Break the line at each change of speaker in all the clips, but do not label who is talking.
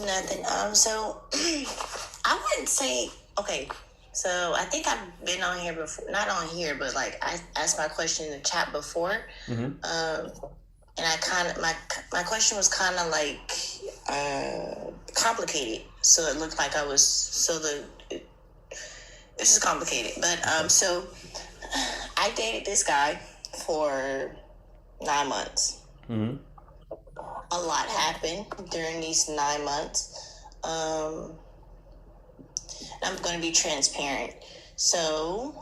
Nothing. So I wouldn't say okay. So I think I've been on here before, not on here, but like I asked my question in the chat before, and I kind of my question was kind of like complicated. So it looked like I was this is complicated, but so I dated this guy for 9 months. A lot happened during these 9 months. I'm going to be transparent. So,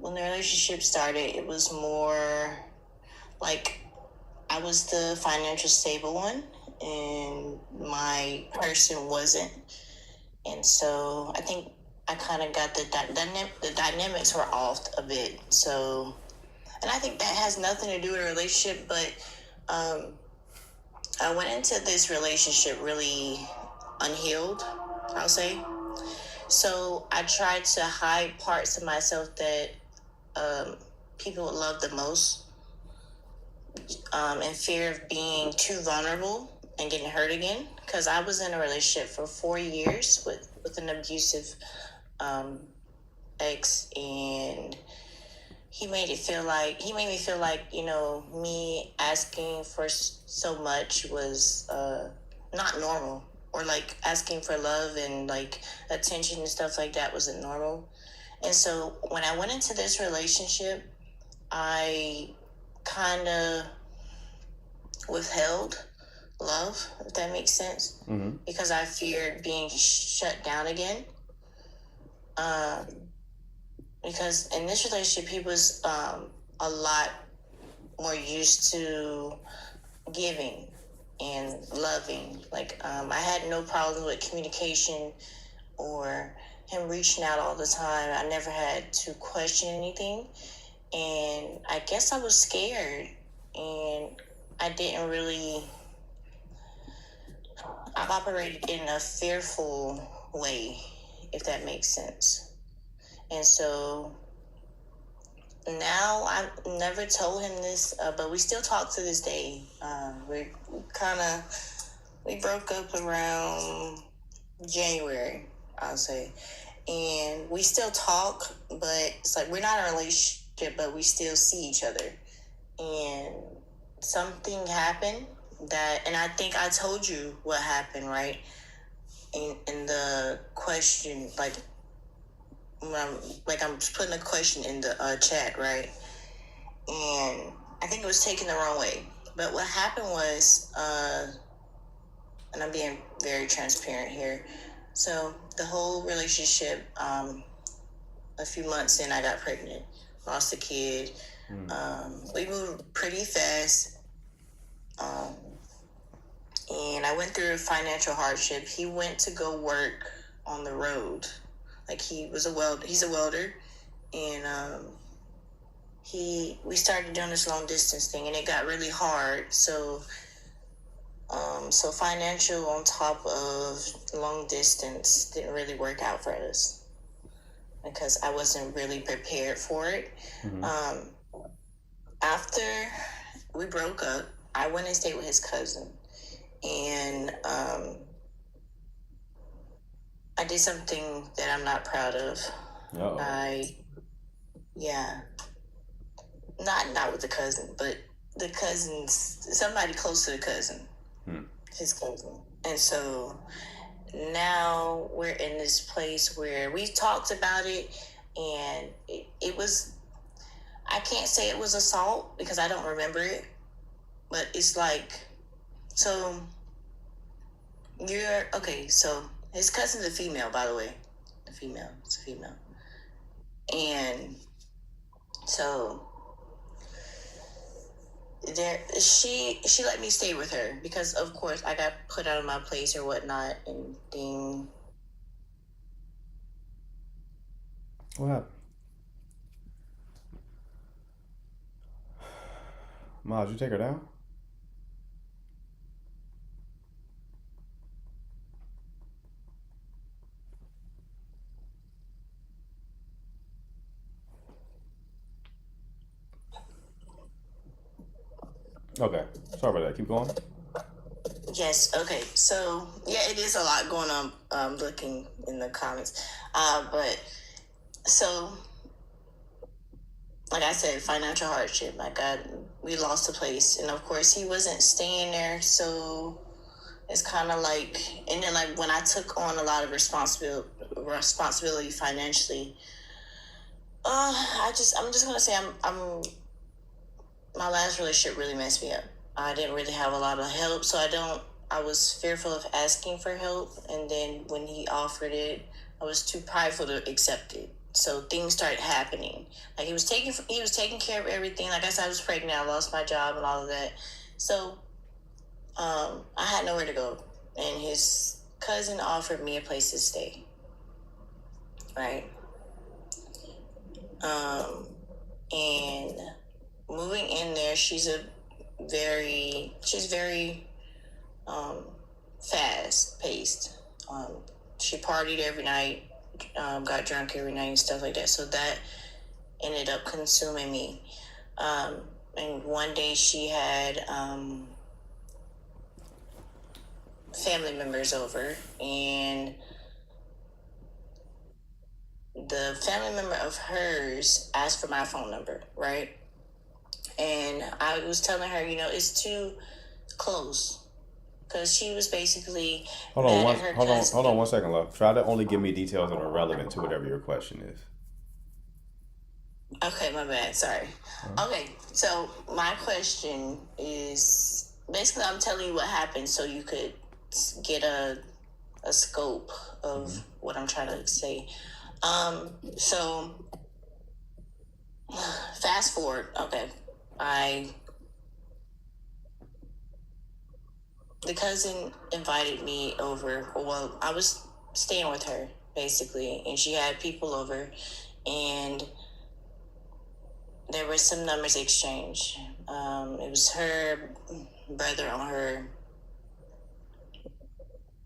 when the relationship started, it was more like I was the financial stable one, and my person wasn't. And so, I think I kind of got the dynamics were off a bit. So, and I think that has nothing to do with a relationship, but I went into this relationship really unhealed, I'll say. So I tried to hide parts of myself that people would love the most, in fear of being too vulnerable and getting hurt again. Because I was in a relationship for 4 years with an abusive ex, and he made me feel like me asking for so much was not normal, or like asking for love and like attention and stuff like that wasn't normal. And so when I went into this relationship, I kind of withheld love, if that makes sense, because I feared being shut down again. Because in this relationship, he was a lot more used to giving and loving. Like, I had no problem with communication or him reaching out all the time. I never had to question anything. And I guess I was scared, and I didn't really, I operated in a fearful way, if that makes sense. And so now I've never told him this, but we still talk to this day. We broke up around January, I'll say, and we still talk, but it's like we're not in a relationship, but we still see each other. And something happened and I think I told you what happened, right? In the question, like I'm putting a question in the chat, right? And I think it was taken the wrong way. But what happened was, and I'm being very transparent here. So the whole relationship, a few months in, I got pregnant, lost a kid. We moved pretty fast. And I went through financial hardship. He went to go work on the road. Like he's a welder. And we started doing this long distance thing, and it got really hard. So financial on top of long distance didn't really work out for us because I wasn't really prepared for it. After we broke up, I went and stayed with his cousin, and I did something that I'm not proud of.
Uh-oh.
Not with the cousin, but the cousins, somebody close to the cousin, his cousin. And so now we're in this place where we talked about it, and it was, I can't say it was assault because I don't remember it, but it's like, so so his cousin's a female, by the way. It's a female. And so she let me stay with her because of course I got put out of my place or whatnot, and then
What happened? Ma, did you take her down? Okay. Sorry about that. Keep going.
Yes. Okay. So yeah, it is a lot going on. Looking in the comments, but so like I said, financial hardship. We lost a place, and of course, he wasn't staying there. So it's kind of like, and then like when I took on a lot of responsibility financially, I'm just gonna say my last relationship really messed me up. I didn't really have a lot of help, so I was fearful of asking for help, and then when he offered it, I was too prideful to accept it. So things started happening. Like he was taking care of everything. Like I said, I was pregnant. I lost my job and all of that. So I had nowhere to go, and his cousin offered me a place to stay. Right. And moving in there, she's very fast paced. She partied every night, got drunk every night and stuff like that. So that ended up consuming me. And one day she had family members over, and the family member of hers asked for my phone number, right? And I was telling her, it's too close, because she was basically mad at her cousin.
Hold on 1 second, love. Try to only give me details that are relevant to whatever your question is.
Okay, my bad. Sorry. Okay, so my question is basically I'm telling you what happened so you could get a scope of what I'm trying to say. So fast forward. Okay, the cousin invited me over. Well, I was staying with her basically, and she had people over, and there was some numbers exchanged. It was her brother on her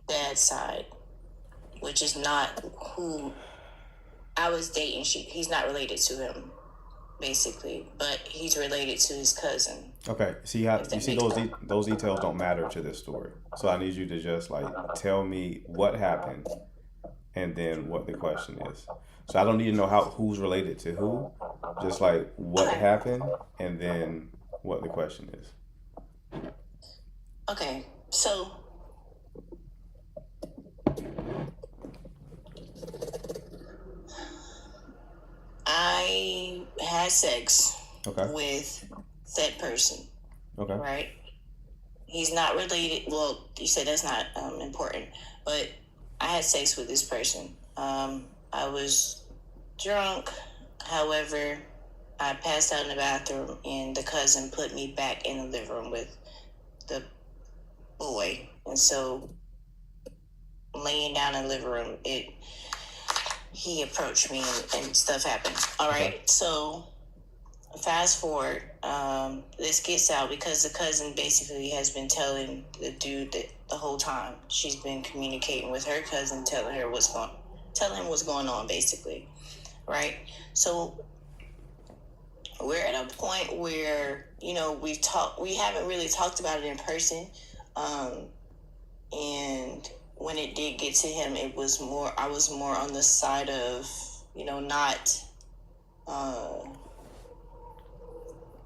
dad's side, which is not who I was dating. He's not related to him, basically, but he's related to his cousin.
Okay, those details don't matter to this story. So I need you to just like tell me what happened and then what the question is. So I don't need to know who's related to who. Just like what happened and then what the question is.
Okay, so I had sex with that person.
Okay.
Right? He's not related. Well, you said that's not important, but I had sex with this person. I was drunk. However, I passed out in the bathroom, and the cousin put me back in the living room with the boy. And so, laying down in the living room, he approached me, and stuff happened. All right. Okay. So fast forward, this gets out because the cousin basically has been telling the dude that the whole time she's been communicating with her cousin, telling him what's going on, basically, right? So we're at a point where we haven't really talked about it in person, and when it did get to him, I was more on the side of not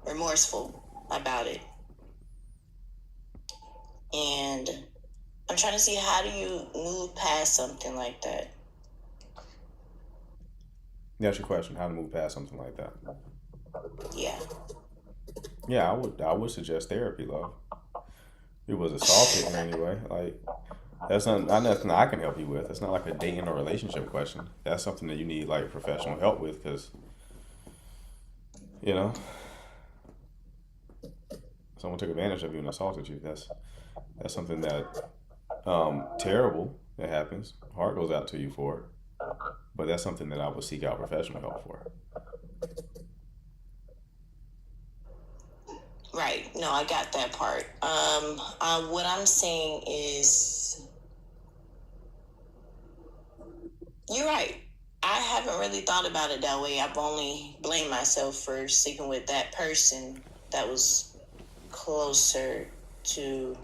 remorseful about it. And I'm trying to see, how do you move past something like that?
That's your question, how to move past something like that.
Yeah.
Yeah, I would suggest therapy, love. It was assaulted anyway. Like, that's not nothing I can help you with. It's not like a dating or relationship question. That's something that you need like professional help with, because someone took advantage of you and assaulted you. That's something that terrible that happens. Heart goes out to you for it. But that's something that I would seek out professional help for.
Right. No, I got that part. What I'm saying is, you're right. I haven't really thought about it that way. I've only blamed myself for sleeping with that person that was closer to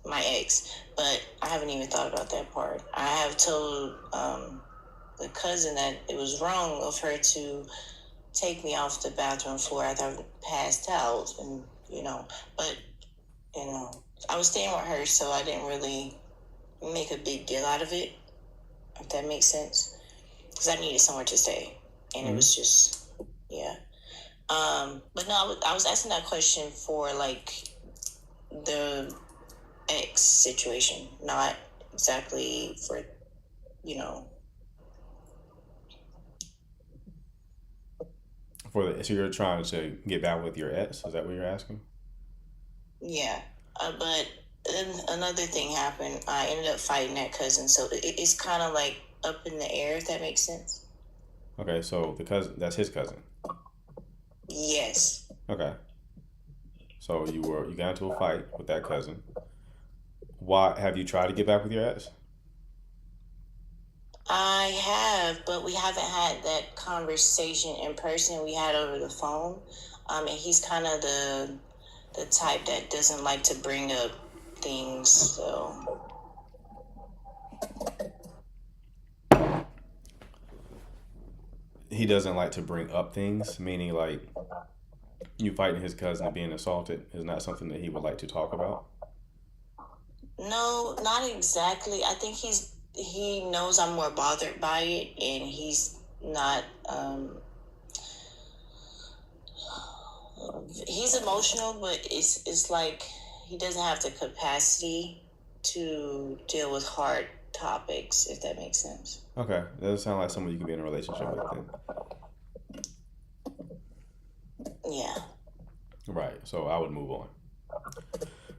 my ex, but I haven't even thought about that part. I have told the cousin that it was wrong of her to take me off the bathroom floor after I passed out, and but you know, I was staying with her, so I didn't really make a big deal out of it, if that makes sense, because I needed somewhere to stay, and it
Mm-hmm.
was just, yeah. But no, I was asking that question for like the ex situation, not exactly for, you know,
So you're trying to get back with your ex? Is that what you're asking?
yeah. But then another thing happened. I ended up fighting that cousin, so it's kind of like up in the air, if that makes sense.
Okay, so the cousin, that's his cousin.
Yes.
Okay, so you got into a fight with that cousin. Why have you tried to get back with your ex?
I have, but we haven't had that conversation in person. We had over the phone. And he's kind of the type that doesn't like to bring up things. So
He doesn't like to bring up things, meaning like you fighting his cousin and being assaulted is not something that he would like to talk about.
no, not exactly. I think he knows I'm more bothered by it, and he's not. He's emotional, but it's like he doesn't have the capacity to deal with hard topics, if that makes sense.
Okay, that doesn't sound like someone you can be in a relationship with then.
Yeah.
Right, so I would move on.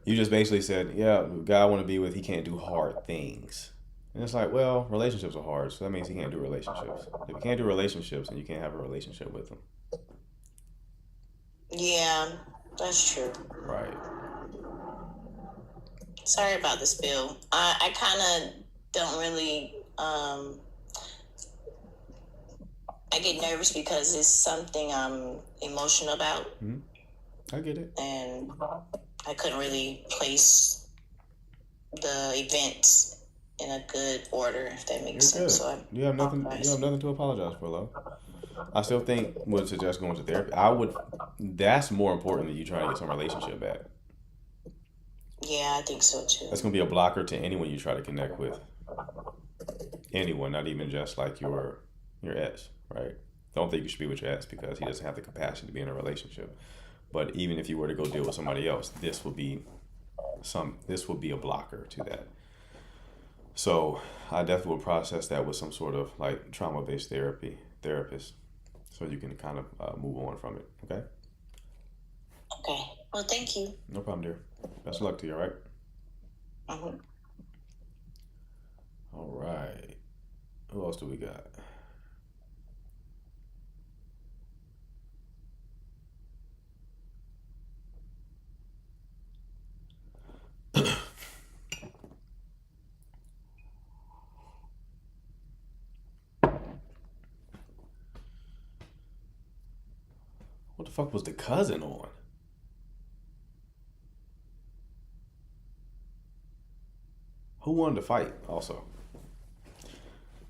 You just basically said, yeah, the guy I want to be with, he can't do hard things. And it's like, well, relationships are hard, so that means he can't do relationships. If he can't do relationships, then you can't have a relationship with him.
Yeah, that's true.
Right.
Sorry about the spill. I kind of don't really. I get nervous because it's something I'm emotional about,
Hmm. I get it.
and I couldn't really place the events in a good order, if that makes
You're
sense.
good.
So I
You have nothing. You have
apologize.
nothing to apologize for, love. I still think would suggest going to therapy. I would. That's more important than you trying to get some relationship back.
Yeah, I think so
That's
too.
gonna be a blocker to anyone you try to connect with. Anyone, not even just like your ex, right? Don't think you should be with your ex because he doesn't have the capacity to be in a relationship. But even if you were to go deal with somebody else, this would be a blocker to that. So I definitely would process that with some sort of like trauma based therapist, so you can kind of move on from it. Okay,
Okay. Well, thank you.
no problem, dear. Best of luck to you. All right.
Mhm.
All right. Who else do we got? What the fuck was the cousin on? Who won the fight? Also,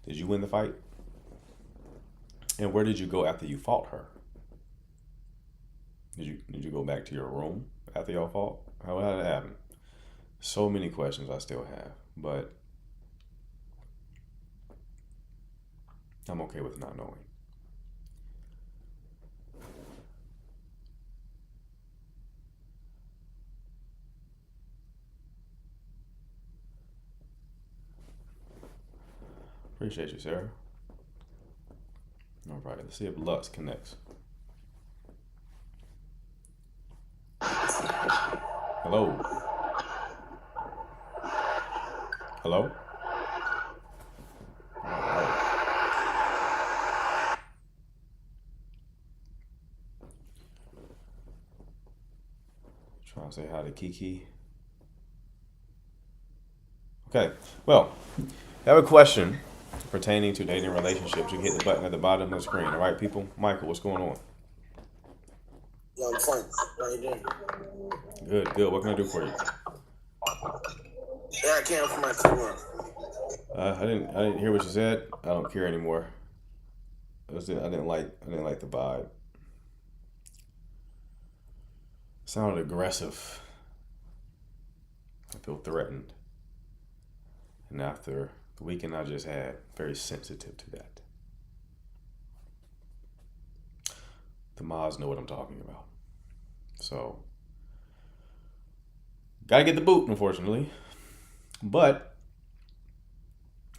did you win the fight? And where did you go after you fought her? Did you go back to your room after y'all fought? How did that happen? So many questions I still have, but I'm okay with not knowing. Appreciate you, Sarah. All right, let's see if Lux connects. Hello. Hello. All right. Trying to say hi to Kiki. Okay. Well, I have a question pertaining to dating relationships. You can hit the button at the bottom of the screen. All right, people. Michael, what's going on?
Yeah, I'm fine. How you doing?
Good, good. What can I do for you?
Yeah, I can't for my tour.
I didn't hear what you said. I don't care anymore. I didn't like the vibe. It sounded aggressive. I feel threatened. And after the weekend I just had, very sensitive to that. The Mods know what I'm talking about. So, gotta get the boot, unfortunately. But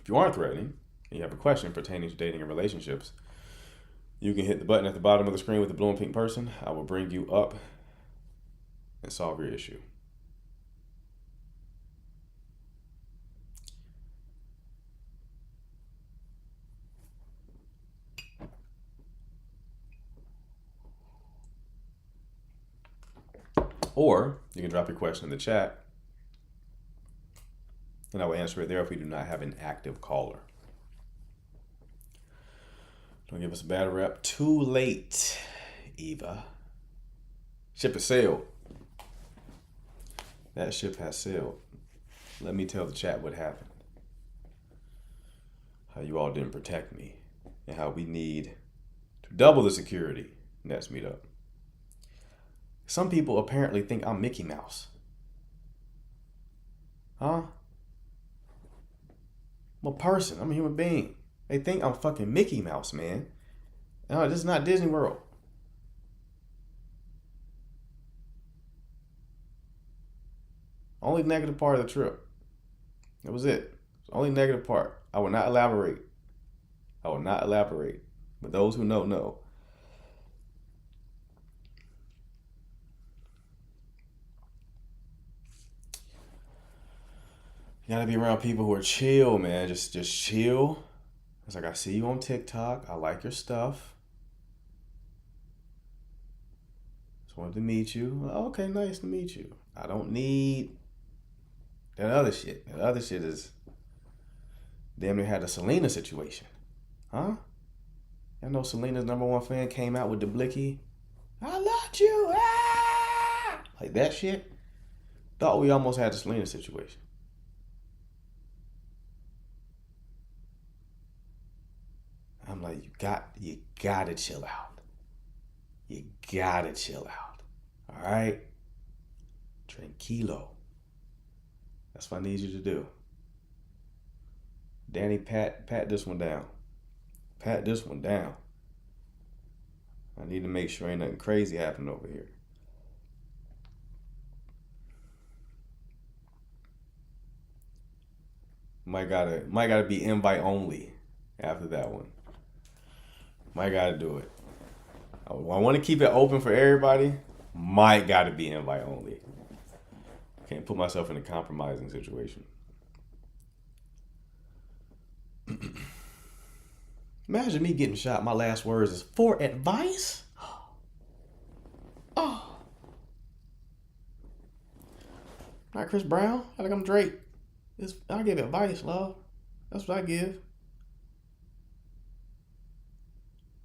if you aren't threatening and you have a question pertaining to dating and relationships, you can hit the button at the bottom of the screen with the blue and pink person. I will bring you up and solve your issue. Or you can drop your question in the chat and I will answer it there if we do not have an active caller. Don't give us a bad rep. Too late, Eva. Ship has sailed. That ship has sailed. Let me tell the chat what happened. How you all didn't protect me. And how we need to double the security next meetup. Some people apparently think I'm Mickey Mouse. Huh? I'm a person. I'm a human being. They think I'm fucking Mickey Mouse, man. No, this is not Disney World. Only negative part of the trip. That was it. Only negative part. I will not elaborate. But those who know, know. You gotta be around people who are chill, man. Just chill. It's like, I see you on TikTok. I like your stuff. Just wanted to meet you. Okay, nice to meet you. I don't need that other shit. That other shit is damn near had a Selena situation. Huh? I know Selena's #1 fan came out with the blicky. I loved you. Ah! Like that shit. Thought we almost had a Selena situation. I'm like, you gotta chill out. You gotta chill out. All right? Tranquilo. That's what I need you to do. Danny, pat this one down. Pat this one down. I need to make sure ain't nothing crazy happening over here. Might gotta be invite only after that one. Might gotta do it. I want to keep it open for everybody. Might gotta be invite only. Can't put myself in a compromising situation. Imagine me getting shot. My last words is for advice. Oh, not Chris Brown. I think I'm Drake. I give advice, love. That's what I give.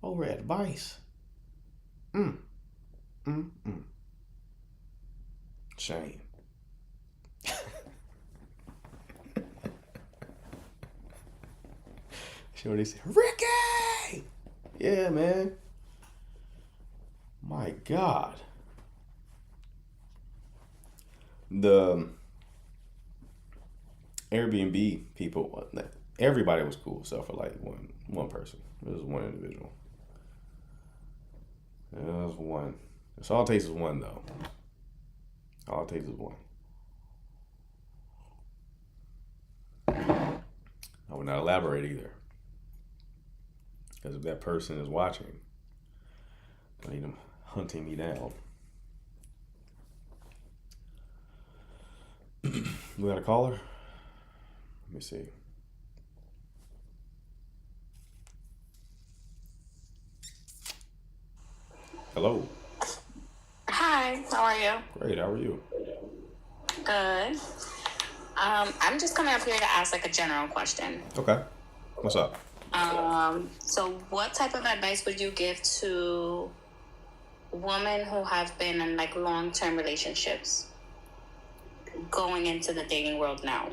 Over advice. Shame. Shorty said, Ricky! Yeah, man. My God. The Airbnb people, everybody was cool except for like one person. It was one individual. It was one. It's all it takes is one, though. All it takes is one. I would not elaborate either. Because if that person is watching, I need them hunting me down. We got a caller? Let me see. Hello.
Hi, how are you?
Great, how are you?
Good. I'm just coming up here to ask like a general question.
Okay. What's up?
So what type of advice would you give to women who have been in like long-term relationships going into the dating world now?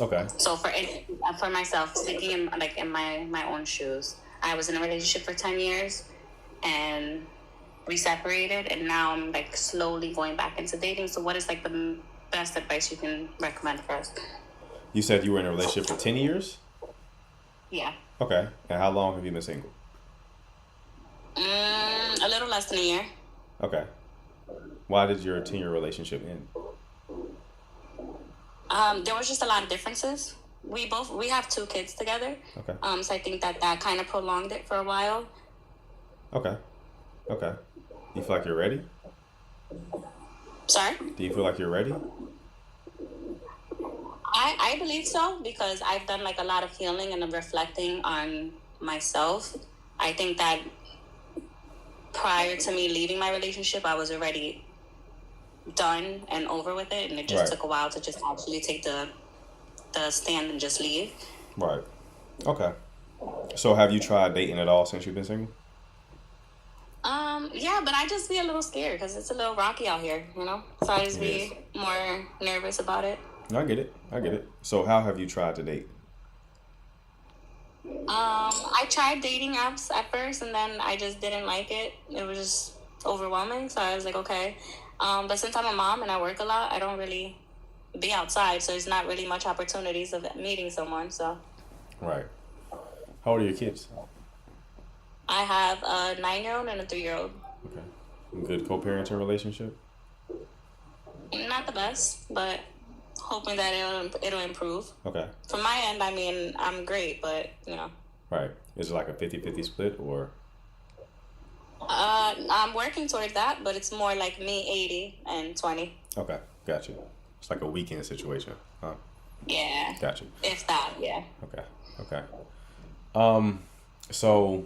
Okay.
So for myself, speaking in my own shoes, I was in a relationship for 10 years, and we separated, and now I'm like slowly going back into dating. So what is like the best advice you can recommend for us?
You said you were in a relationship for 10 years?
Yeah.
Okay. And how long have you been single?
A little less than a year.
Okay. Why did your 10-year relationship end?
There was just a lot of differences. We have 2 kids together.
Okay.
So I think that kind of prolonged it for a while.
Okay. Okay. Do you feel like you're ready?
Sorry?
Do you feel like you're ready?
I believe so, because I've done like a lot of healing and reflecting on myself. I think that prior to me leaving my relationship, I was already done and over with it, and it just
Right.
took a while to just actually take the stand and just leave.
Right. Okay. So have you tried dating at all since you've been single?
Yeah, but I just be a little scared because it's a little rocky out here, So I just
It
be
is.
more nervous about it.
I get it. I get it. So how have you tried to date?
I tried dating apps at first, and then I just didn't like it. It was just overwhelming. So I was like, okay. But since I'm a mom and I work a lot, I don't really be outside, so there's not really much opportunities of meeting someone. So
Right. How old are your kids?
I have a 9-year-old and a 3-year-old.
Okay. Good co-parenting relationship?
Not the best, but hoping that it'll improve.
Okay.
From my end, I mean, I'm great, but
Right. Is it like a 50-50 split or?
I'm working toward that, but it's more like me 80 and 20.
Okay. Gotcha. It's like a weekend situation. Huh?
Yeah.
Gotcha.
If that, yeah.
Okay. Okay. So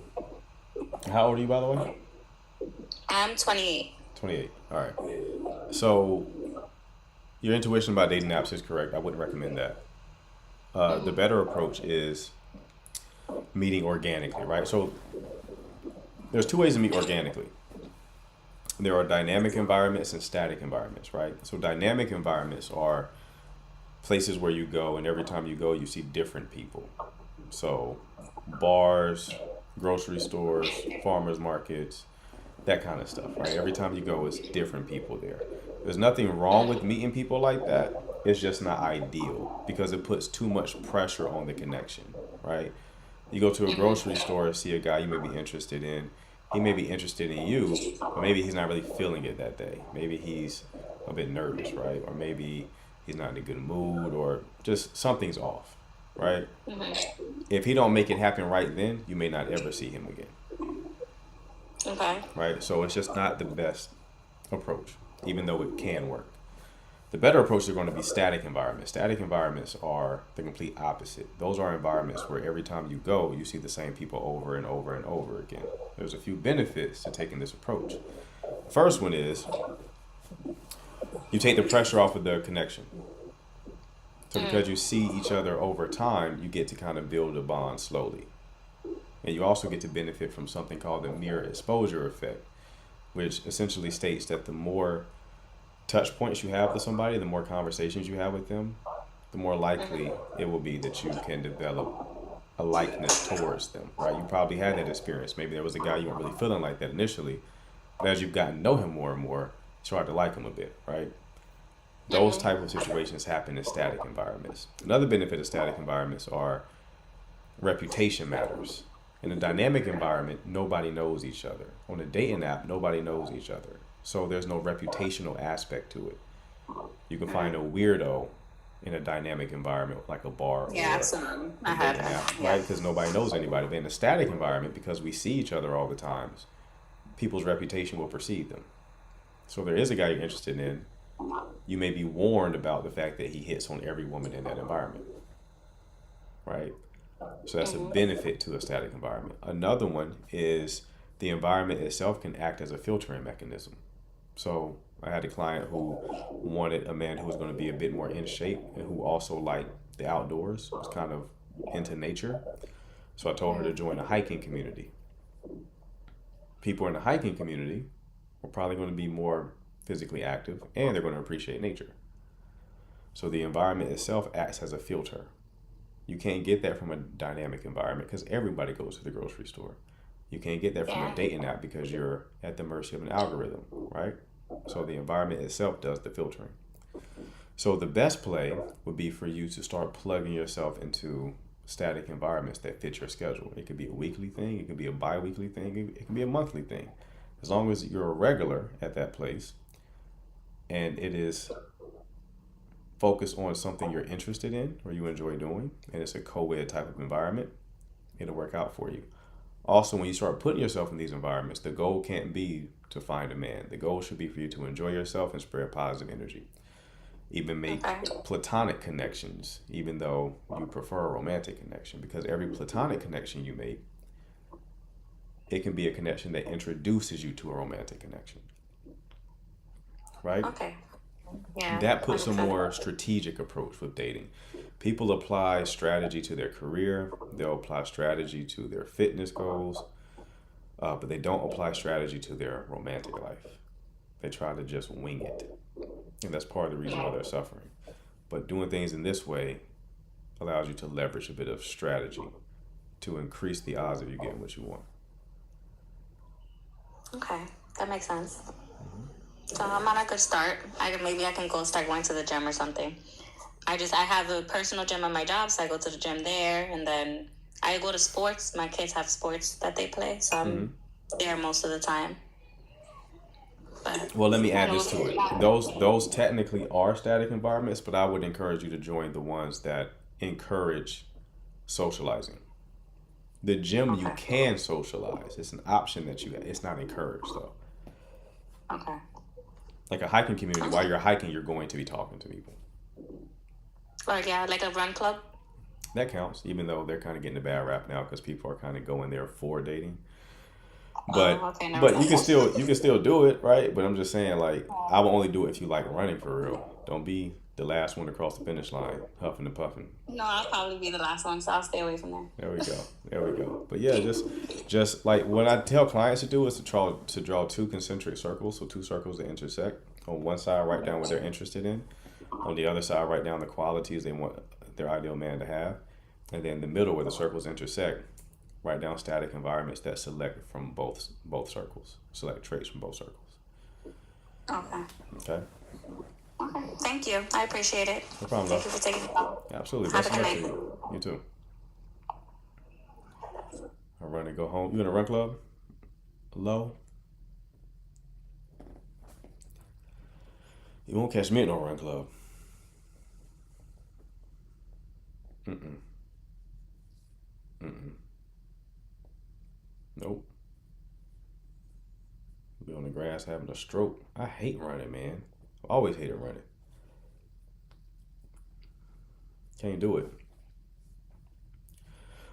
how old are you, by the way?
I'm 28.
28. All right. So your intuition about dating apps is correct. I wouldn't recommend that. The better approach is meeting organically, right? So there's 2 ways to meet organically. There are dynamic environments and static environments, right? So dynamic environments are places where you go, and every time you go, you see different people. So bars, grocery stores, farmers markets, that kind of stuff, right? Every time you go, it's different people there. There's nothing wrong with meeting people like that. It's just not ideal because it puts too much pressure on the connection, right? You go to a grocery store, see a guy you may be interested in. He may be interested in you, but maybe he's not really feeling it that day. Maybe he's a bit nervous, right? Or maybe he's not in a good mood, or just something's off, right? If he don't make it happen right then, you may not ever see him again,
Okay.
right? So it's just not the best approach, even though it can work. The better approach are going to be static environments. Static environments are the complete opposite. Those are environments where every time you go, you see the same people over and over and over again. There's a few benefits to taking this approach. First one is you take the pressure off of the connection. So because you see each other over time, you get to kind of build a bond slowly. And you also get to benefit from something called the mirror exposure effect, which essentially states that the more touch points you have with somebody, the more conversations you have with them, the more likely it will be that you can develop a likeness towards them, right? You probably had that experience. Maybe there was a guy you weren't really feeling like that initially, but as you've gotten to know him more and more, you start to like him a bit, right? Those type of situations happen in static environments. Another benefit of static environments are reputation matters. In a dynamic environment, nobody knows each other. On a dating app, nobody knows each other. So there's no reputational aspect to it. You can find a weirdo in a dynamic environment like a bar
Yeah,
or
absolutely.
a
I had
dating
that.
app, right? Because nobody knows anybody. But in a static environment, because we see each other all the times, people's reputation will precede them. So if there is a guy you're interested in, you may be warned about the fact that he hits on every woman in that environment, right? So that's a benefit to a static environment. Another one is the environment itself can act as a filtering mechanism. So I had a client who wanted a man who was going to be a bit more in shape and who also liked the outdoors, was kind of into nature. So I told her to join a hiking community. People in the hiking community are probably going to be more physically active and they're going to appreciate nature. So the environment itself acts as a filter. You can't get that from a dynamic environment because everybody goes to the grocery store. You can't get that from a
Yeah.
dating app because you're at the mercy of an algorithm, right? So the environment itself does the filtering. So the best play would be for you to start plugging yourself into static environments that fit your schedule. It could be a weekly thing, it could be a bi-weekly thing, it can be a monthly thing. As long as you're a regular at that place and it is focused on something you're interested in or you enjoy doing, and it's a co-ed type of environment, it'll work out for you. Also, when you start putting yourself in these environments, the goal can't be to find a man. The goal should be for you to enjoy yourself and spread positive energy. Even make
Okay.
platonic connections, even though you prefer a romantic connection, because every platonic connection you make, it can be a connection that introduces you to a romantic connection, right?
Okay. Yeah.
That puts a
100%.
more strategic approach with dating. People apply strategy to their career, they'll apply strategy to their fitness goals, but they don't apply strategy to their romantic life. They try to just wing it. And that's part of the reason why they're suffering. But doing things in this way allows you to leverage a bit of strategy to increase the odds of you getting what you want.
Okay, that makes sense. So I'm on a good start. Maybe I can go start going to the gym or something. I have a personal gym at my job, so I go to the gym there, and then I go to sports. My kids have sports that they play, so I'm there most of the time. But
Well, let me add this to it. Those technically are static environments, but I would encourage you to join the ones that encourage socializing. The gym you
Okay.
can socialize. It's an option that it's not encouraged though.
okay,
Like a hiking community, while you're hiking, you're going to be talking to people.
or yeah, like a run club.
That counts, even though they're kind of getting a bad rap now because people are kind of going there for dating. But
Okay, never
but you
mind.
can still do it, right? But I'm just saying, like, I will only do it if you like running for real. Don't be the last one across the finish line, huffing and puffing.
No, I'll probably be the last one, so I'll stay away from there.
There we go. There we go. But yeah, just like what I tell clients to do is to draw two concentric circles, so two circles that intersect. On one side, write down what they're interested in. On the other side, write down the qualities they want their ideal man to have. And then the middle where the circles intersect, write down static environments that select from both circles. Select traits from both circles.
Okay.
Okay?
Okay. Thank you. I appreciate it.
No problem,
Thank you
love.
for taking the call.
Absolutely.
Have
Best
a
of
good
luck to
night.
you. You too. All right, go home. You in a run club? Low? You won't catch me at no run club. Mm-mm. Mm-mm. Nope. Be on the grass having a stroke. I hate running, man. I always hated running. Can't do it.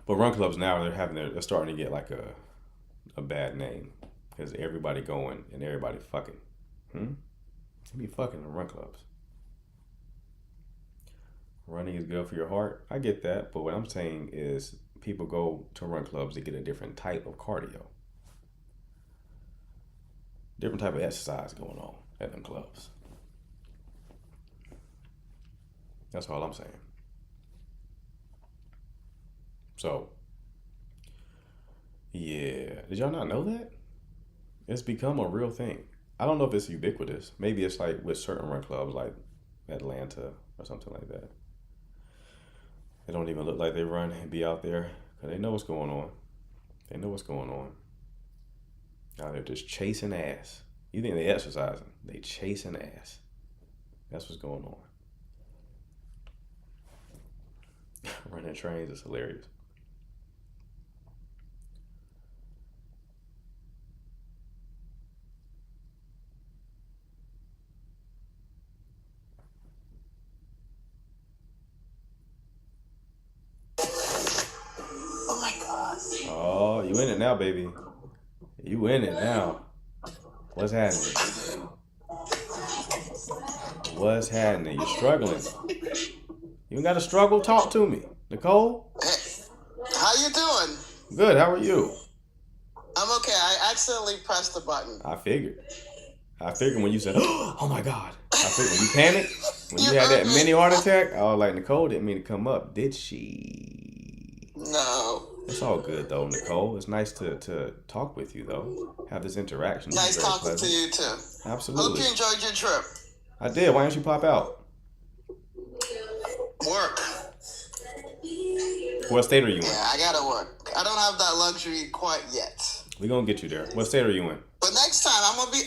But run clubs now they're starting to get like a bad name because everybody going and everybody fucking. You be fucking in run clubs. Running is good for your heart. I get that, but what I'm saying is people go to run clubs to get a different type of cardio. Different type of exercise going on at them clubs. That's all I'm saying. So, yeah. Did y'all not know that? It's become a real thing. I don't know if it's ubiquitous. Maybe it's like with certain run clubs like Atlanta or something like that. They don't even look like they run and be out there because they know what's going on. They know what's going on. Now they're just chasing ass. You think they exercising? They chasing ass. That's what's going on. Running trains is hilarious.
Oh my god.
Oh, you in it now, baby. You in it now. What's happening? What's happening? You're struggling. You got to struggle? Talk to me. Nicole?
How you doing?
Good. How are you?
I'm okay. I accidentally pressed the button.
I figured when you said, oh my God. I think when you panic, when you had that mini heart attack, I was like, Nicole didn't mean to come up, did she?
No.
It's all good though, Nicole. It's nice to talk with you though. Have this interaction. This is
Nice
very
talking
pleasant.
to you too. Hope
Absolutely.
you enjoyed your trip.
I did. Why didn't you pop out?
Work.
What state are you in?
Yeah, I gotta work. I don't have that luxury quite yet.
We gonna get you there. What state are you in?
But next time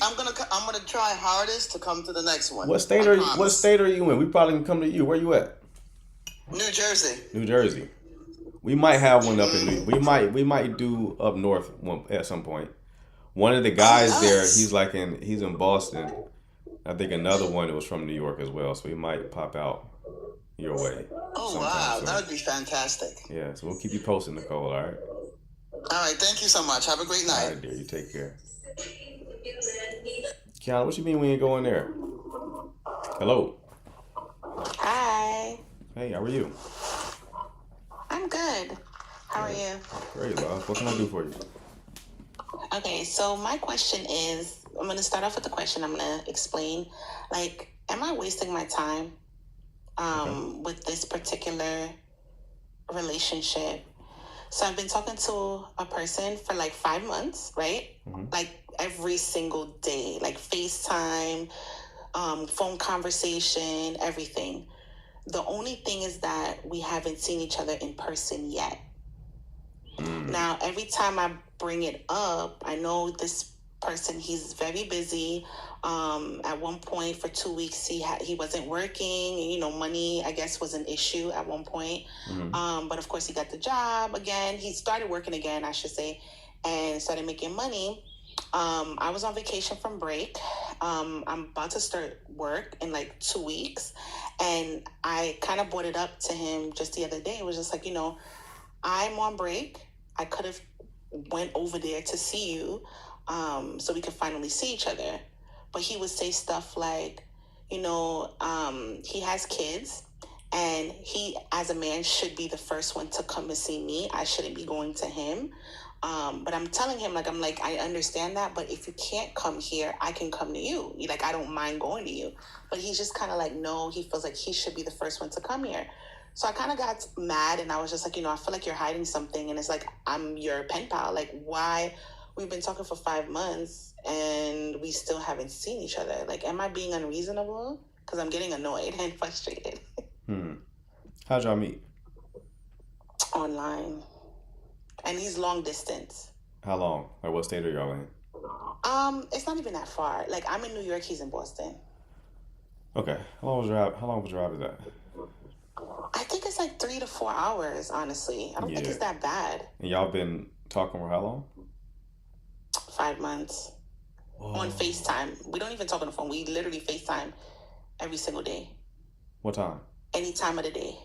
I'm gonna try hardest to come to the next one.
What state
I
are you?
promise.
What state are you in? We probably can come to you. Where you at?
New Jersey.
New Jersey. We might have one up in New. We might do up north at some point. One of the guys
nice.
there, he's in Boston. I think another one was from New York as well. So we might pop out your way.
Oh
sometime
wow,
soon.
that would be fantastic.
Yeah. So we'll keep you posted, Nicole. All right.
All right, thank you so much. Have a great
All
night.
right, dear. You take care. Kiana, what you mean we ain't going there? Hello.
Hi.
Hey, how are you?
I'm good. How are you?
Great, love. What can I do for you?
Okay, so my question is, I'm going to start off with the question. I'm going to explain, like, am I wasting my time with this particular relationship? So I've been talking to a person for like 5 months, right? Like every single day, like FaceTime, phone conversation, everything. The only thing is that we haven't seen each other in person yet. Now, every time I bring it up, I know this person, he's very busy. At one point for 2 weeks, he wasn't working. You know, money, I guess, was an issue at one point. But of course, he got the job again. He started working again, I should say, and started making money. I was on vacation from break. I'm about to start work in like 2 weeks. And I kind of brought it up to him just the other day. It was just like, you know, I'm on break. I could have went over there to see you so we could finally see each other. But he would say stuff like, you know, he has kids and he, as a man, should be the first one to come and see me. I shouldn't be going to him. But I'm telling him, I'm like, I understand that, but if you can't come here, I can come to you. Like, I don't mind going to you. But he's just kind of like, no, he feels like he should be the first one to come here. So I kind of got mad and I was just like, you know, I feel like you're hiding something. And it's like, I'm your pen pal. Like, why? We've been talking for 5 months and we still haven't seen each other. Like, am I being unreasonable? Because I'm getting annoyed and frustrated.
How'd y'all meet?
Online. And he's long distance.
How long? Like what state are y'all in?
It's not even that far. Like, I'm in New York, he's in Boston.
Okay. How long of a drive is that?
I think it's like 3 to 4 hours, honestly. I don't think
Yeah.
it's that bad.
And y'all been talking for how long?
5 months. On FaceTime. We don't even talk on the phone. We literally FaceTime every single day.
What time?
Any time of the day.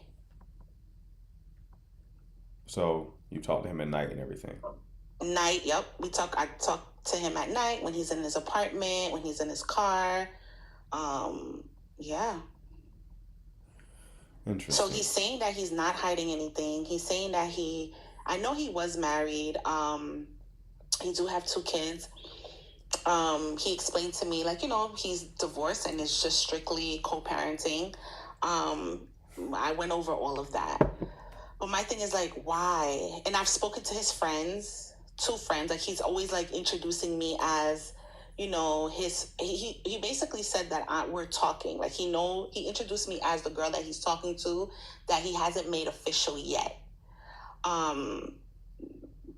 So you talk to him at night and everything.
Night, yep. I talk to him at night when he's in his apartment, when he's in his car. Yeah.
Interesting.
So he's saying that he's not hiding anything. He's saying that I know he was married. He do have 2 kids. He explained to me, like, you know, he's divorced and it's just strictly co-parenting. I went over all of that. But my thing is, like, why? And I've spoken to his friends, 2 friends. Like, he's always, like, introducing me as, you know, he basically said that we're talking. Like, he introduced me as the girl that he's talking to, that he hasn't made official yet.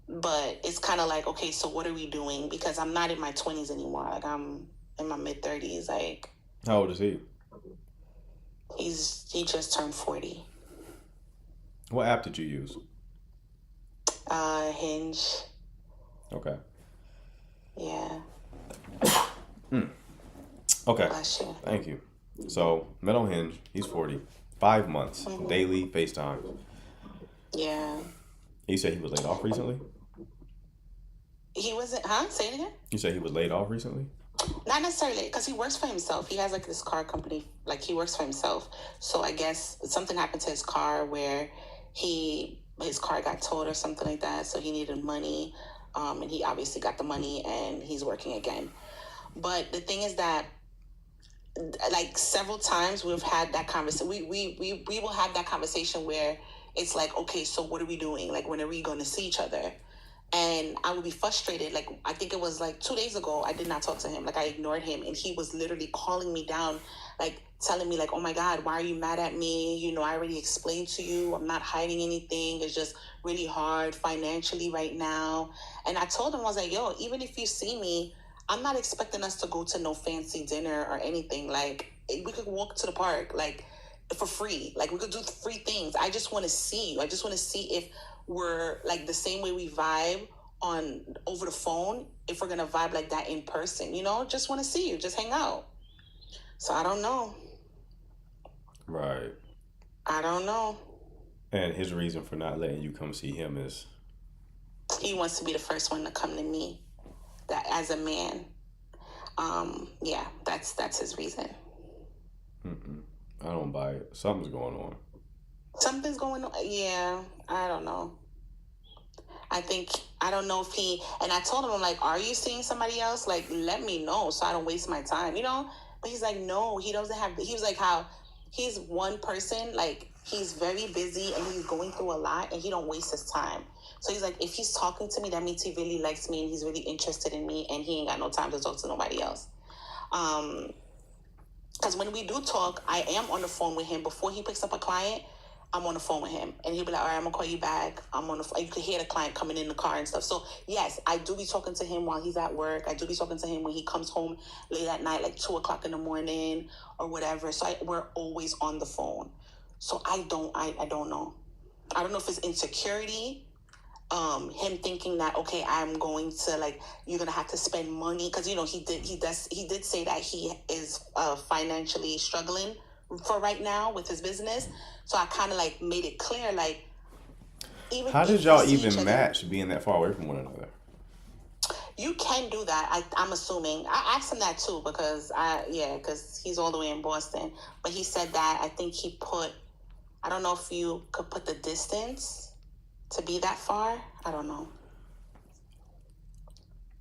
But it's kind of like, okay, so what are we doing? Because I'm not in my 20s anymore. Like, I'm in my mid-30s. Like,
How old is he?
he just turned 40.
What app did you use?
Hinge.
Okay.
Yeah.
Okay.
Bless you.
Thank you. So met on Hinge. He's 40. 5 months. Daily FaceTime.
Yeah.
You said he was laid off recently?
He wasn't, Say it again?
You said he was laid off recently?
Not necessarily, because he works for himself. He has like this car company, like he works for himself. So I guess something happened to his car where his car got towed or something like that. So he needed money, and he obviously got the money and he's working again. But the thing is that
like several times we've had that conversation. We will have that conversation where it's like, okay, so what are we doing? Like, when are we going to see each other? And I would be frustrated. Like, I think it was like 2 days ago, I did not talk to him. Like, I ignored him, and he was literally calling me down, like telling me like, oh my God, why are you mad at me? You know, I already explained to you, I'm not hiding anything. It's just really hard financially right now. And I told him, I was like, yo, even if you see me, I'm not expecting us to go to no fancy dinner or anything. Like, we could walk to the park, like, for free. Like, we could do free things. I just want to see you. I just want to see if we're like the same way we vibe on over the phone, if we're gonna vibe like that in person. You know, just want to see you, just hang out. So I don't know.
Right.
I don't know.
And his reason for not letting you come see him is
He wants to be the first one to come to me, that as a man. Yeah, that's his reason.
I don't buy it. Something's going on.
Something's going on. Yeah, I don't know. I don't know if he, and I told him, I'm like, are you seeing somebody else? Like, let me know so I don't waste my time, you know? But he's like, no, he doesn't have, he was like, how he's one person, like, he's very busy and he's going through a lot and he don't waste his time. So he's like, if he's talking to me, that means he really likes me and he's really interested in me and he ain't got no time to talk to nobody else. Because when we do talk, I am on the phone with him. Before he picks up a client, I'm on the phone with him. And he'll be like, all right, I'm going to call you back. I'm on the phone. You can hear the client coming in the car and stuff. So, yes, I do be talking to him while he's at work. I do be talking to him when he comes home late at night, like 2 o'clock in the morning or whatever. So we're always on the phone. So I don't know. I don't know if it's insecurity. Him thinking that, okay, I'm going to, like, you're gonna have to spend money, because, you know, he did say that he is financially struggling for right now with his business. So I kind of like made it clear, like, even
How
if
did
we
y'all
see each
even
other-
match being that far away from one another?
You can do that. I'm assuming. I asked him that too because he's all the way in Boston. But he said that I think he put, I don't know if you could put the distance to be that far. I don't know.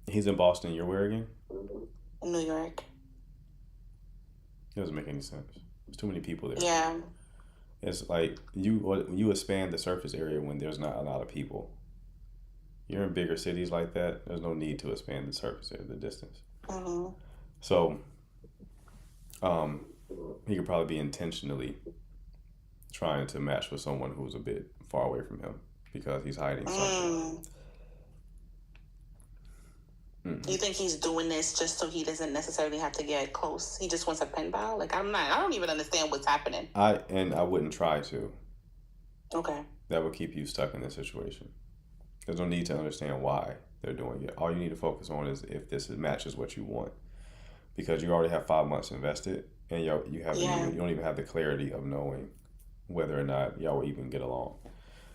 He's in Boston. You're where again?
In New York.
It doesn't make any sense. There's too many people there.
Yeah.
It's like you expand the surface area when there's not a lot of people. You're in bigger cities like that. There's no need to expand the surface area, the distance.
Mm-hmm.
So, he could probably be intentionally trying to match with someone who's a bit far away from him because he's hiding something.
You think he's doing this just so he doesn't necessarily have to get close? He just wants a pen pal? Like, I don't even understand what's happening.
I wouldn't try to.
Okay.
That would keep you stuck in this situation. There's no need to understand why they're doing it. All you need to focus on is if this matches what you want, because you already have 5 months invested, and you don't even have the clarity of knowing whether or not y'all will even get along.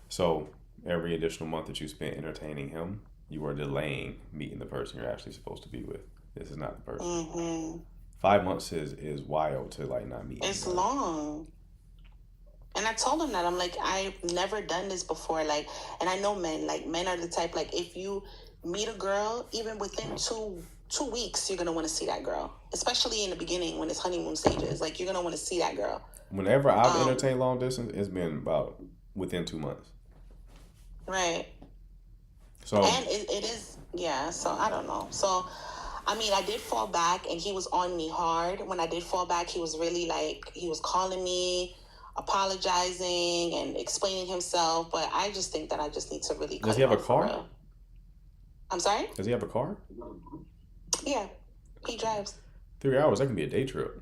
So every additional month that you spent entertaining him, you are delaying meeting the person you're actually supposed to be with. This is not the person.
Mm-hmm.
5 months is wild to like not meet.
It's
anybody.
long. And I told him that, I'm like, I've never done this before. Like, and I know men are the type, like, if you meet a girl, even within two weeks, you're going to want to see that girl. Especially in the beginning when it's honeymoon stages. Like, you're going to want to see that girl.
Whenever I've entertained long distance, it's been about within 2 months.
Right.
So
And it is, yeah, so I don't know. So, I mean, I did fall back and he was on me hard. When I did fall back, he was really like, he was calling me, apologizing and explaining himself. But I just think that I just need to really cut
Does he have
it
a
off for
car?
real. I'm sorry?
Does he have a car?
Yeah, he drives.
3 hours, that can be a day trip.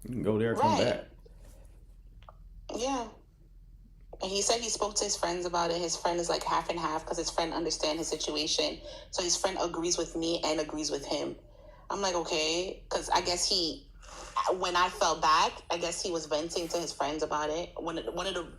You can go there and come
Right.
back.
Yeah. And he said he spoke to his friends about it. His friend is like half and half because his friend understands his situation. So his friend agrees with me and agrees with him. I'm like, okay. Because I guess when I fell back, I guess he was venting to his friends about it. One of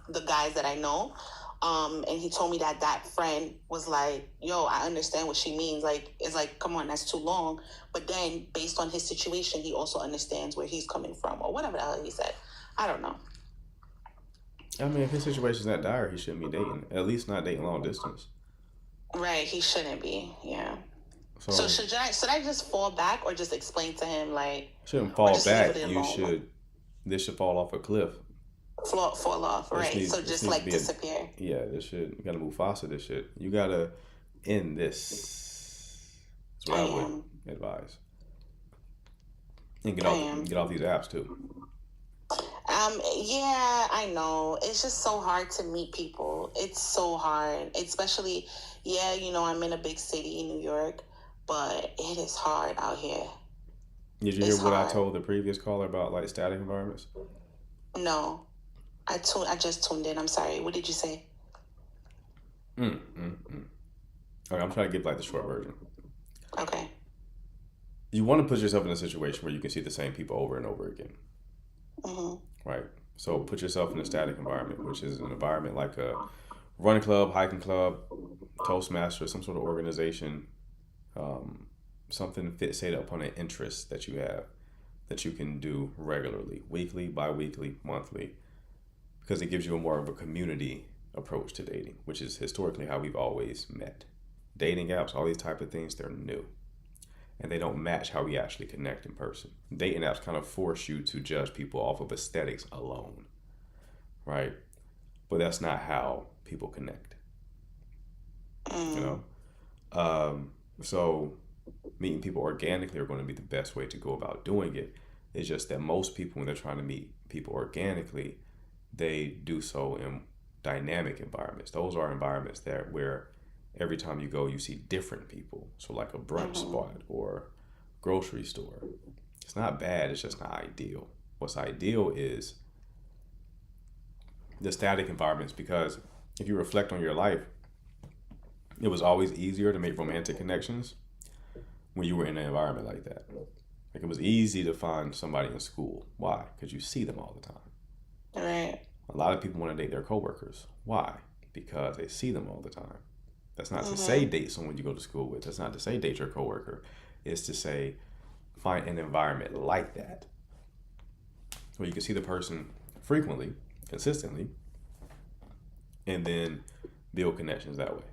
the guys that I know. And he told me that friend was like, yo, I understand what she means. Like, it's like, come on, that's too long. But then based on his situation, he also understands where he's coming from or whatever the hell he said. I don't know.
I mean, if his situation's that dire, he shouldn't be dating. At least not dating long distance.
Right, he shouldn't be. Yeah. So should I just fall back or just explain to him like
shouldn't
or
fall
just leave
back.
it
You
alone?
should. This should fall off a cliff.
Fall off, right?
This
So
needs
just
to
like
be
disappear.
yeah. This shit. You gotta move faster. This shit. You gotta end this. That's what
I
I would
am.
advise. And
I am.
get off these apps too.
Yeah, I know. It's just so hard to meet people. It's so hard. Especially, yeah, I'm in a big city, New York, but it is hard out here.
Did you
It's
hear what I
hard.
told the previous caller about like static environments?
No. I just tuned in. I'm sorry. What did you say?
Okay, I'm trying to give like the short version.
Okay.
You want to put yourself in a situation where you can see the same people over and over again,
Mhm.
right? So put yourself in a static environment, which is an environment like a running club, hiking club, Toastmaster, some sort of organization, something set up on an interest that you have that you can do regularly, weekly, bi-weekly, monthly, because it gives you a more of a community approach to dating, which is historically how we've always met. Dating apps, all these type of things, they're new. And they don't match how we actually connect in person. Dating apps kind of force you to judge people off of aesthetics alone, right? But that's not how people connect, So meeting people organically are going to be the best way to go about doing it. It's just that most people, when they're trying to meet people organically, they do so in dynamic environments. Those are environments where every time you go, you see different people. So like a brunch spot or grocery store. It's not bad, it's just not ideal. What's ideal is the static environments, because if you reflect on your life, it was always easier to make romantic connections when you were in an environment like that. Like it was easy to find somebody in school. Why? Because you see them all the time.
Right.
A lot of people want to date their coworkers. Why? Because they see them all the time. That's not to say date someone you go to school with. That's not to say date your coworker. It's to say find an environment like that where you can see the person frequently, consistently, and then build connections that way.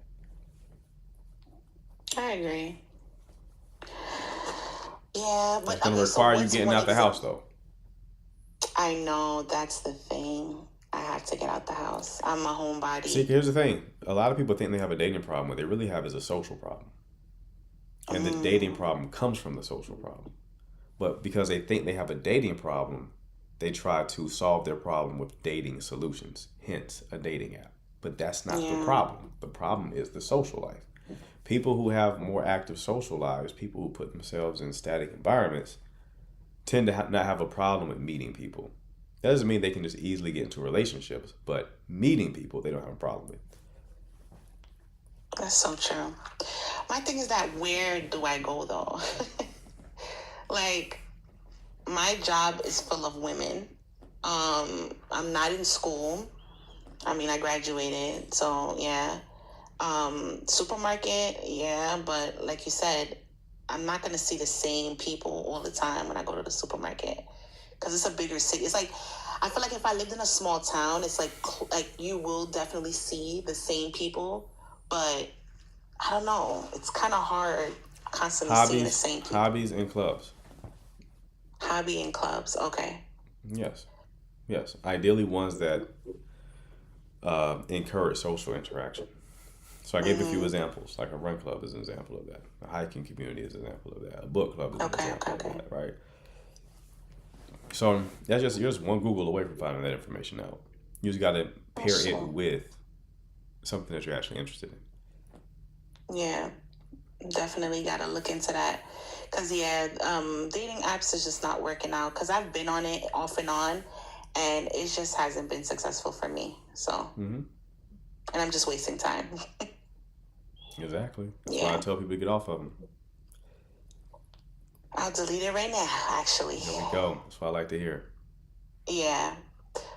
I agree. Yeah, but
It's going to require you getting out the house, though.
I know, that's the thing. I have to get out the house. I'm a homebody.
See, here's the thing. A lot of people think they have a dating problem. What they really have is a social problem. And the dating problem comes from the social problem. But because they think they have a dating problem, they try to solve their problem with dating solutions, hence a dating app. But that's not the problem. The problem is the social life. People who have more active social lives, people who put themselves in static environments, tend to not have a problem with meeting people. That doesn't mean they can just easily get into relationships, but meeting people, they don't have a problem with.
That's so true. My thing is that where do I go though? Like, my job is full of women. I'm not in school. I mean, I graduated, so yeah. Supermarket, yeah, but like you said, I'm not going to see the same people all the time when I go to the supermarket because it's a bigger city. It's like, I feel like if I lived in a small town, it's like you will definitely see the same people, but I don't know. It's kind of hard constantly seeing the same people.
Hobbies and clubs.
Hobby and clubs, okay.
Yes. Ideally ones that encourage social interaction. So I gave a few examples, like a run club is an example of that. A hiking community is an example of that. A book club is an example of that, right? So you're just one Google away from finding that information out. You just got to pair it with something that you're actually interested in.
Yeah, definitely got to look into that. Because, dating apps is just not working out. Because I've been on it off and on, and it just hasn't been successful for me. So, and I'm just wasting time.
Exactly. That's why I tell people to get off of them.
I'll delete it right now, actually.
There we go. That's what I like to hear.
Yeah.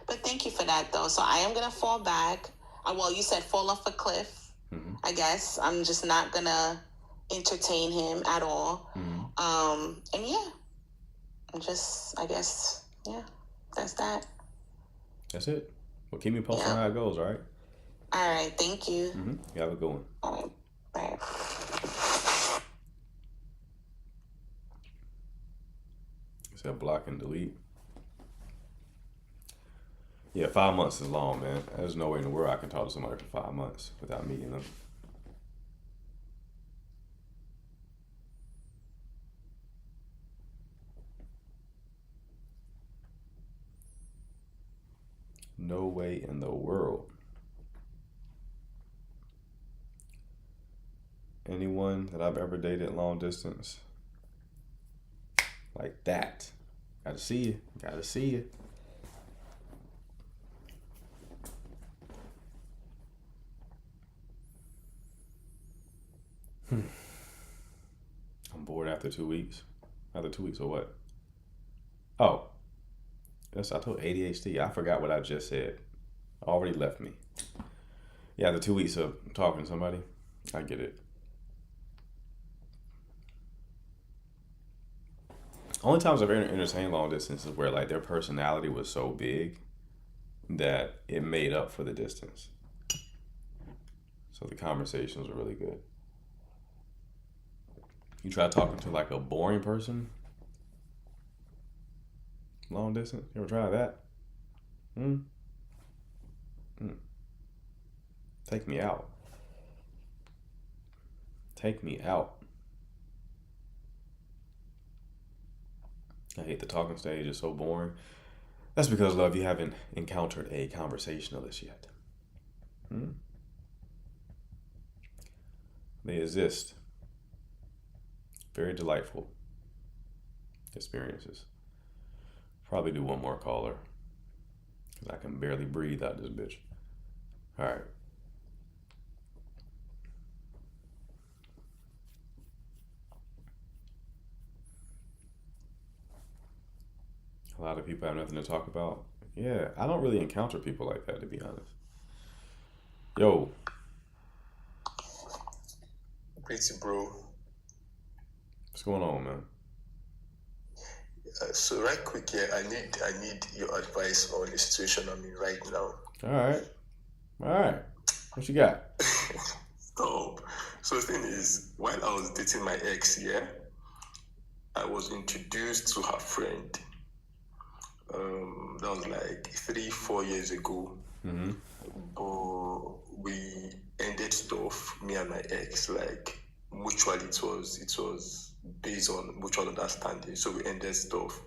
But thank you for that, though. So I am going to fall back. Well, you said fall off a cliff, I guess. I'm just not going to entertain him at all. And yeah, I guess, that's that.
That's it. Well, keep me posted on how it goes, all right?
All right. Thank you.
You have a good one.
All right. Bye.
said block and delete. Yeah, 5 months is long, man. There's no way in the world I can talk to somebody for 5 months without meeting them. No way in the world. Anyone that I've ever dated long distance like that. Gotta see you. Gotta see you. I'm bored after 2 weeks. After 2 weeks or what? Oh. Yes, I told ADHD. I forgot what I just said. Already left me. Yeah, after 2 weeks of talking to somebody, I get it. Only times I've ever entertained long distance is where like their personality was so big that it made up for the distance. So the conversations were really good. You try talking to like a boring person? Long distance? You ever try that? Take me out. Take me out. I hate the talking stage. It's so boring. That's because, love, you haven't encountered a conversationalist yet. They exist. Very delightful experiences. Probably do one more caller, because I can barely breathe out this bitch. All right. A lot of people have nothing to talk about. Yeah, I don't really encounter people like that, to be honest. Yo.
Pretty bro.
What's going on, man?
So right quick here, I need your advice on the situation I'm in right now.
All right. What you got?
So the thing is, while I was dating my ex here, I was introduced to her friend. That was like 3-4 years ago.
Mm-hmm.
But we ended stuff, me and my ex, like mutually. It was based on mutual understanding. So we ended stuff.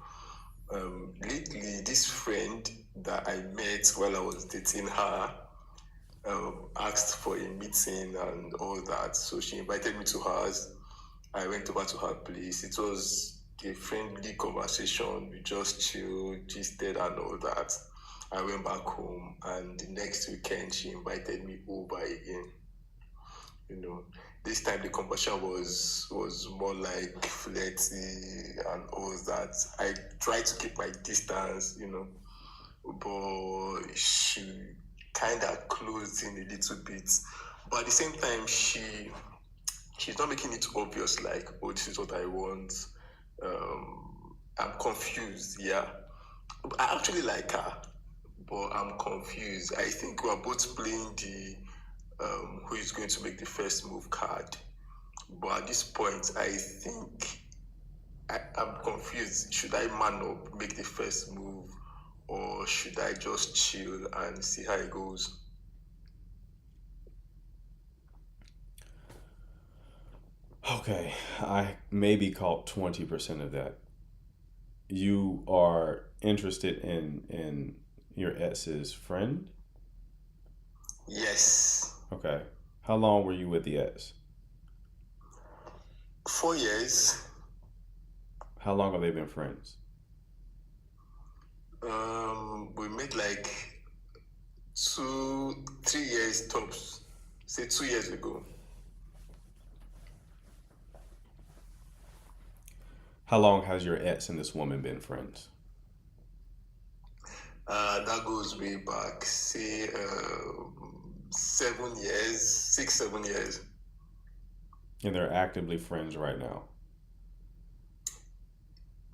Lately, this friend that I met while I was dating her asked for a meeting and all that. So she invited me to hers. I went over to her place. It was a friendly conversation. We just chilled, gisted and all that. I went back home, and the next weekend she invited me over again. You know, this time the conversation was more like flirty and all that. I tried to keep my distance, you know, but she kind of closed in a little bit. But at the same time, she's not making it obvious, like, oh, this is what I want. I'm confused, yeah. I actually like her, but I'm confused. I think we are both playing the who is going to make the first move card. But at this point, I think I'm confused. Should I man up, make the first move, or should I just chill and see how it goes?
Okay, I maybe caught 20% of that. You are interested in your ex's friend?
Yes.
Okay. How long were you with the ex?
4 years.
How long have they been friends?
We made like 2-3 years tops. Say 2 years ago.
How long has your ex and this woman been friends?
That goes way back, say 7 years, 6-7 years.
And they're actively friends right now.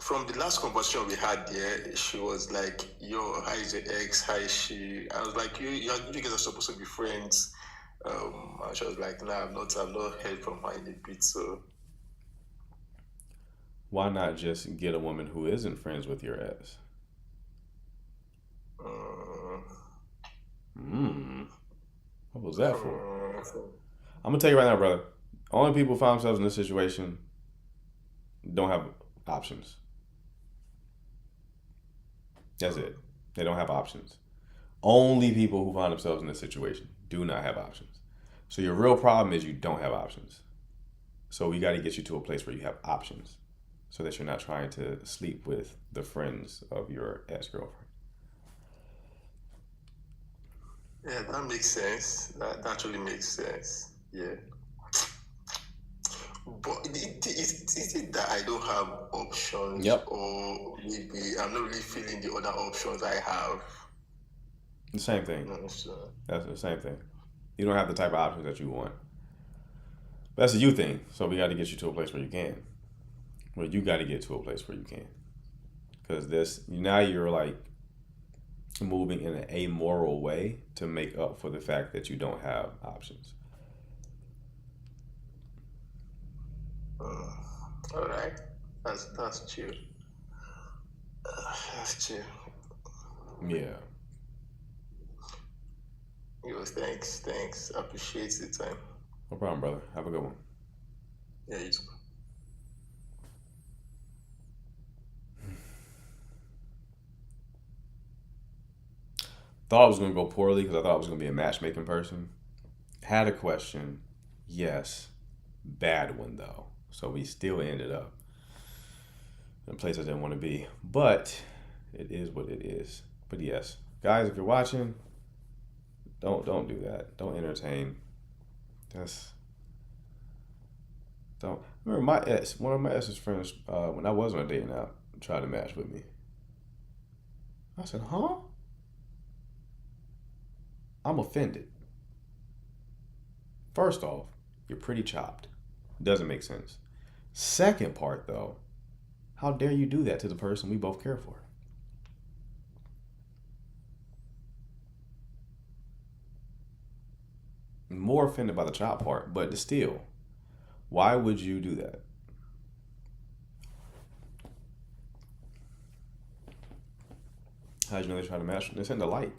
From the last conversation we had there, she was like, yo, how is your ex? How is she? I was like, you guys are supposed to be friends. And she was like, nah, I'm not heard from her in a bit. So
Why not just get a woman who isn't friends with your ex? What was that for? I'm gonna tell you right now, brother. Only people who find themselves in this situation don't have options. That's it. They don't have options. Only people who find themselves in this situation do not have options. So your real problem is you don't have options. So we got to get you to a place where you have options, so that you're not trying to sleep with the friends of your ex-girlfriend.
Yeah, that makes sense. That actually makes sense. Yeah. But is it that I don't have options,
Yep.
or maybe I'm not really feeling the other options I have?
The same thing.
So,
That's the same thing. You don't have the type of options that you want. That's a you thing. So we got to get you to a place where you can. Well, you got to get to a place where you can. Because this, now you're like moving in an amoral way to make up for the fact that you don't have options.
all right, that's chill. That's chill.
Yeah.
Yo, thanks. Appreciate the time.
No problem, brother. Have a good one.
Yeah, you too.
Thought it was going to go poorly because I thought I was going to be a matchmaking person. Had a question. Yes. Bad one, though. So we still ended up in a place I didn't want to be. But it is what it is. But yes. Guys, if you're watching, don't do that. Don't entertain. Don't. Remember one of my ex's friends, when I was on a dating app, tried to match with me. I said, huh? I'm offended. First off, you're pretty chopped. Doesn't make sense. Second part, though, how dare you do that to the person we both care for? More offended by the chop part, but still, why would you do that? How'd you know they tried to match? They sent a like.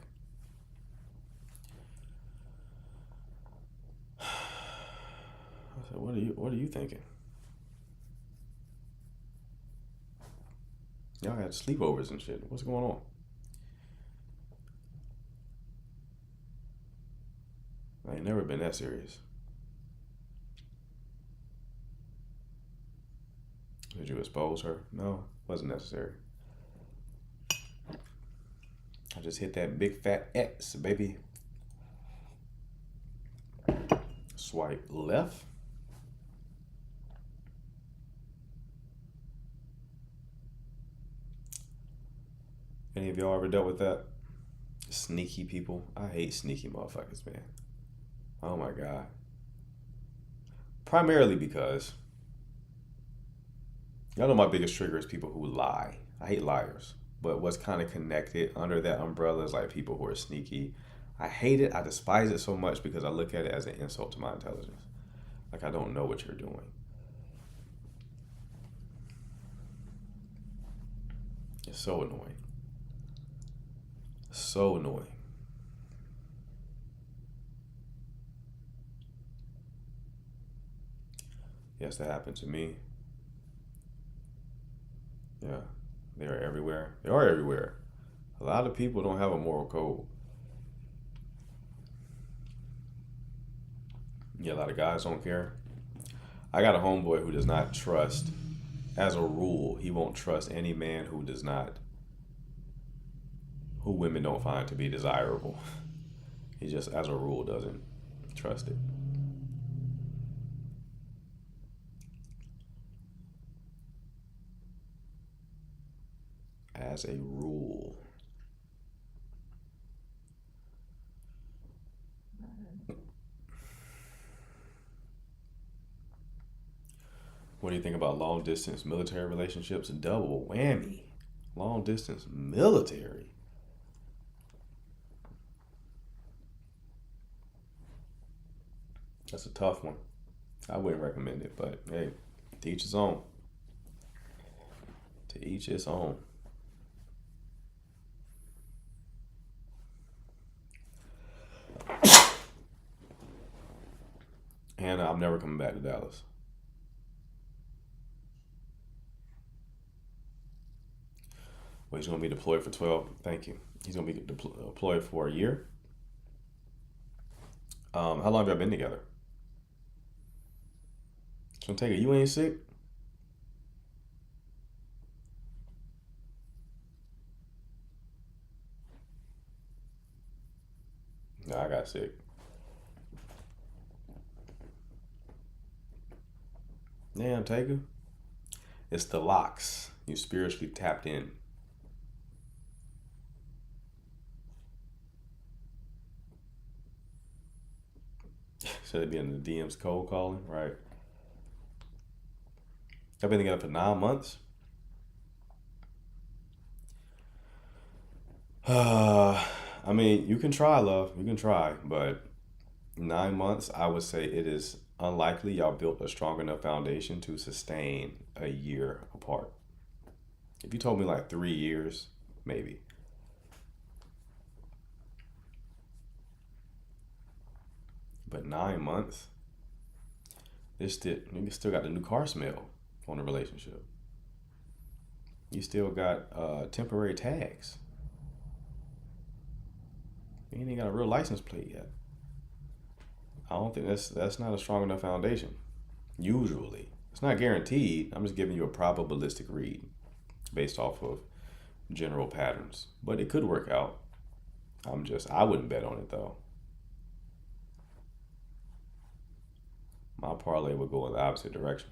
I said, what are you thinking? Y'all had sleepovers and shit. What's going on? I ain't never been that serious. Did you expose her? No, wasn't necessary. I just hit that big fat X, baby. Swipe left. Any of y'all ever dealt with that? Sneaky people. I hate sneaky motherfuckers, man. Oh my God. Primarily because y'all know my biggest trigger is people who lie. I hate liars. But what's kind of connected under that umbrella is like people who are sneaky. I hate it. I despise it so much because I look at it as an insult to my intelligence. Like, I don't know what you're doing. It's so annoying. So annoying. Yes, that happened to me. Yeah, they are everywhere. They are everywhere. A lot of people don't have a moral code. Yeah, a lot of guys don't care. I got a homeboy who does not trust, as a rule, he won't trust any man who does not, who women don't find to be desirable. He just, as a rule, doesn't trust it. As a rule. What do you think about long distance military relationships? Double whammy. Long distance military. That's a tough one. I wouldn't recommend it, but hey, to each his own. To each his own. And I'm never coming back to Dallas. Well, he's going to be deployed for 12. Thank you. He's going to be deployed for a year. How long have y'all been together? So take it. You ain't sick? No, I got sick. Damn, Taker. It's the locks. You spiritually tapped in. Should it be in the DMs cold calling? Right. I've been together for 9 months. I mean, you can try, love. You can try, but 9 months, I would say it is unlikely y'all built a strong enough foundation to sustain a year apart. If you told me like 3 years, maybe. But 9 months, you still got the new car smell on the relationship. You still got temporary tags. You ain't got a real license plate yet. I don't think that's not a strong enough foundation. Usually. It's not guaranteed. I'm just giving you a probabilistic read based off of general patterns. But it could work out. I wouldn't bet on it though. My parlay would go in the opposite direction.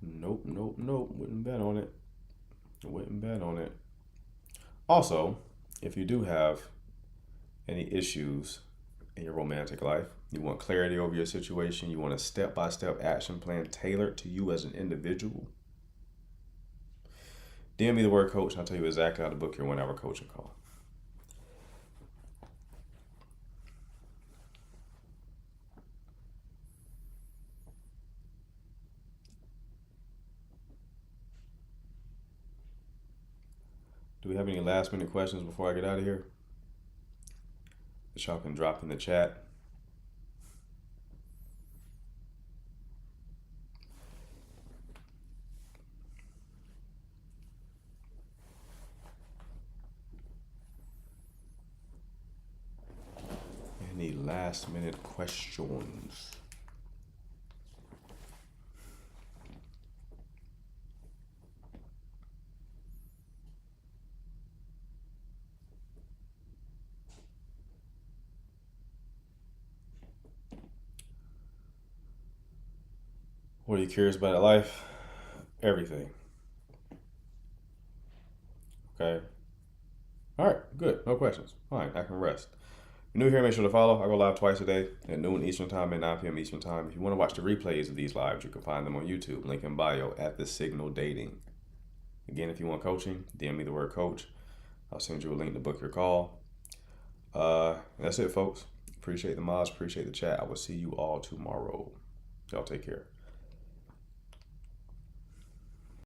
Nope. Wouldn't bet on it. Also, if you do have any issues in your romantic life, you want clarity over your situation, you want a step-by-step action plan tailored to you as an individual, DM me the word coach, and I'll tell you exactly how to book your 1-hour coaching call. Do we have any last minute questions before I get out of here that y'all can drop in the chat? Any last minute questions? What are you curious about in life? Everything. Okay. All right, good. No questions. Fine, I can rest. If you're new here, make sure to follow. I go live twice a day at noon Eastern Time and 9 p.m. Eastern Time. If you want to watch the replays of these lives, you can find them on YouTube. Link in bio at The Signal Dating. Again, if you want coaching, DM me the word coach. I'll send you a link to book your call. That's it, folks. Appreciate the mods. Appreciate the chat. I will see you all tomorrow. Y'all take care.